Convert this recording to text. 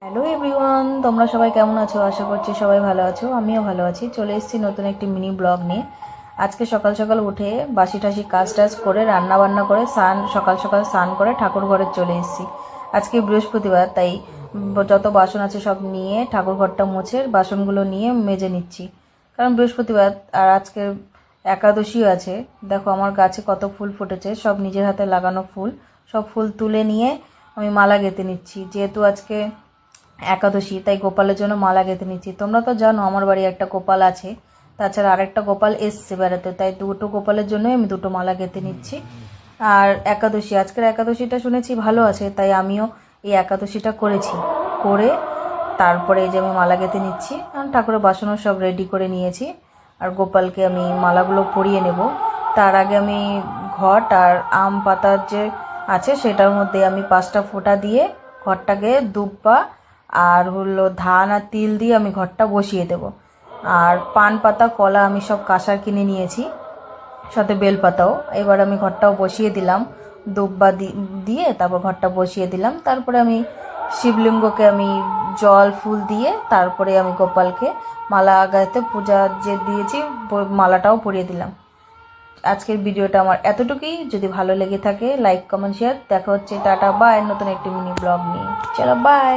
Hello everyone, তোমরা সবাই কেমন আছো? আশা করছি সবাই ভালো আছো। আমিও ভালো আছি। চলে এসেছি নতুন একটি মিনি ব্লগ নিয়ে। আজকে সকাল সকাল উঠে বাসি টাসি কাজ টাজ করে রান্না বান্না করে সকাল সকাল স্নান করে ঠাকুর ঘরে চলে এসেছি। আজকে বৃহস্পতিবার, তাই যত বাসন আছে সব নিয়ে ঠাকুর ঘরটা মুছে বাসনগুলো নিয়ে মেজে নিচ্ছি, কারণ বৃহস্পতিবার আর আজকে একাদশীও আছে। দেখো আমার গাছে কত ফুল ফুটেছে, সব নিজের হাতে লাগানো ফুল। সব ফুল তুলে নিয়ে আমি মালা গেঁথে নিচ্ছি। যেহেতু আজকে একাদশী, তাই গোপালের জন্য মালা গেঁথে নিচ্ছি। তোমরা তো জানো আমার বাড়ি একটা গোপাল আছে, তাছাড়া আরেকটা গোপাল এসছে বেড়াতে, তাই দুটো গোপালের জন্যই আমি দুটো মালা গেঁথে নিচ্ছি। আর একাদশী, আজকের একাদশীটা শুনেছি ভালো আছে, তাই আমিও এই একাদশীটা করেছি। করে তারপরে এই যে আমি মালা গেঁথে নিচ্ছি। ঠাকুরের বাসনও সব রেডি করে নিয়েছি, আর গোপালকে আমি মালাগুলো পরিয়ে নেব। তার আগে আমি ঘট আর আম পাতার যে আছে সেটার মধ্যে আমি 5টা ফোঁটা দিয়ে ঘরটাকে দুব্বা আর হলো ধান আর তিল দিয়ে আমি ঘরটা বসিয়ে দেব। আর পান পাতা কলা আমি সব কাঁসার কিনে নিয়েছি, সাথে বেলপাতাও। এবার আমি ঘরটাও বসিয়ে দিলাম দুব্বা দিয়ে, তারপর ঘরটা বসিয়ে দিলাম। তারপরে আমি শিবলিঙ্গকে আমি জল ফুল দিয়ে তারপরে আমি গোপালকে মালা গাইতে পূজা যে দিয়েছি মালাটাও পরিয়ে দিলাম। আজকের ভিডিওটা আমার এতটুকুই। যদি ভালো লেগে থাকে লাইক কমেন্ট শেয়ার। দেখা হচ্ছে, টাটা বাই, নতুন একটি মিনি ব্লগ নিয়ে। চলো বাই।